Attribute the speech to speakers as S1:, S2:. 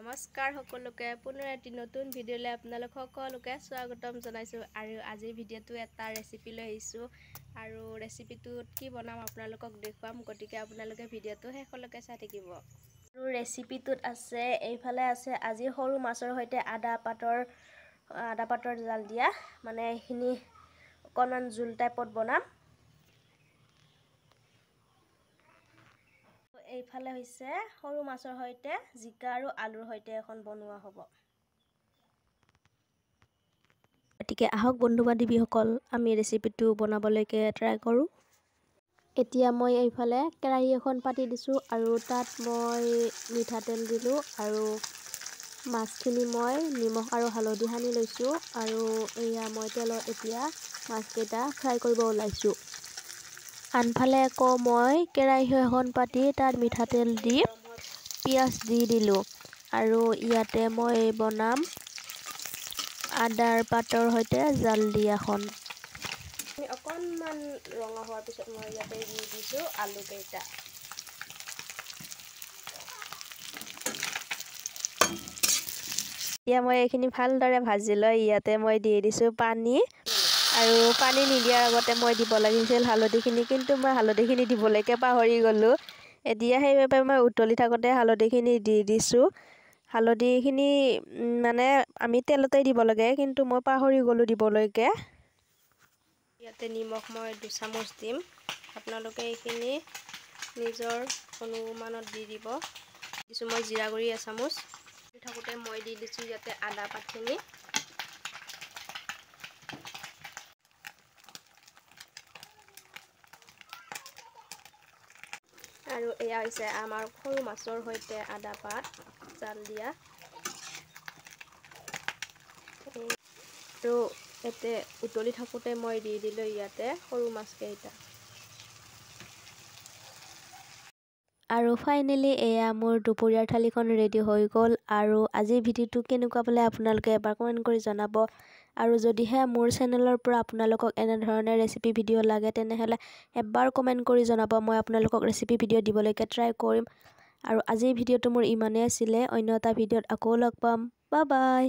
S1: নমস্কাৰ সকলোকে পুনৰ এটি নতুন ভিডিঅ'লৈ আপোনালোক সকলোকে স্বাগতম জনাইছোঁ আৰু আজিৰ ভিডিঅ'টো এটা ৰেচিপি লৈ আহিছোঁ আৰু ৰেচিপিটোত কি বনাম আপোনালোকক দেখুৱাম গতিকে আপোনালোকে ভিডিঅ'টো শেষলৈকে চাই থাকিব আৰু ৰেচিপিটোত আছে এইফালে আছে আজি সৰু মাছৰ সৈতে আদা পাতৰ জাল দিয়া মানে এইখিনি অকণমান জোল টাইপত বনাম এইফালে হৈছে সৰু মাছৰ সৈতে জিকা আৰু আলুৰ সৈতে এখন বনোৱা হ'ব গতিকে আহক বন্ধু বান্ধৱীসকল আমি ৰেচিপিটো বনাবলৈকে ট্ৰাই কৰোঁ এতিয়া মই এইফালে কেৰাহী এখন পাতি দিছোঁ আৰু তাত মই মিঠাতেল দিলোঁ আৰু মাছখিনি মই নিমখ আৰু হালধি সানি লৈছোঁ আৰু এয়া মই তেলত এতিয়া মাছকেইটা ফ্ৰাই কৰিব ওলাইছোঁ আনফালে আকৌ মই কেৰাহী এখন পাতি তাত মিঠাতেল দি পিঁয়াজ দি দিলোঁ আৰু ইয়াতে মই বনাম আদাৰ পাতৰ সৈতে জাল দিয়াখন অকণমান ৰঙা হোৱাৰ পিছত মই ইয়াতে দি দিছোঁ আলুকেইটা এতিয়া মই এইখিনি ভালদৰে ভাজি লৈ ইয়াতে মই দি দিছোঁ পানী আৰু পানী নিদিয়াৰ আগতে মই দিব লাগিছিল হালধিখিনি কিন্তু মই হালধিখিনি দিবলৈকে পাহৰি গ'লোঁ এতিয়া সেইবাবে মই উতলি থাকোঁতে হালধিখিনি দি দিছোঁ হালধিখিনি মানে আমি তেলতে দিব লাগে কিন্তু মই পাহৰি গ'লোঁ দিবলৈকে ইয়াতে নিমখ মই 2 চামুচ দিম আপোনালোকে এইখিনি নিজৰ অনুমানত দি দিব দিছোঁ মই জিৰা গুড়ি 1 চামুচ দি থাকোঁতে মই দি দিছোঁ ইয়াতে আদা পাতখিনি আৰু এয়া হৈছে আমাৰ সৰু মাছৰ সৈতে আদা পাত জাল দিয়া আৰু এতে উতলি থাকোঁতে মই দি দিলোঁ ইয়াতে সৰু মাছকেইটা আৰু ফাইনেলি এয়া মোৰ দুপৰীয়াৰ থালিখন ৰেডি হৈ গ'ল আৰু আজিৰ ভিডিঅ'টো কেনেকুৱা পালে আপোনালোকে এবাৰ কমেণ্ট কৰি জনাব আৰু যদিহে মোৰ চেনেলৰ পৰা আপোনালোকক এনেধৰণৰ ৰেচিপি ভিডিঅ' লাগে তেনেহ'লে এবাৰ কমেণ্ট কৰি জনাব মই আপোনালোকক ৰেচিপি ভিডিঅ' দিবলৈকে ট্ৰাই কৰিম আৰু আজিৰ ভিডিঅ'টো মোৰ ইমানেই আছিলে অন্য এটা ভিডিঅ'ত আকৌ লগ পাম বাই বাই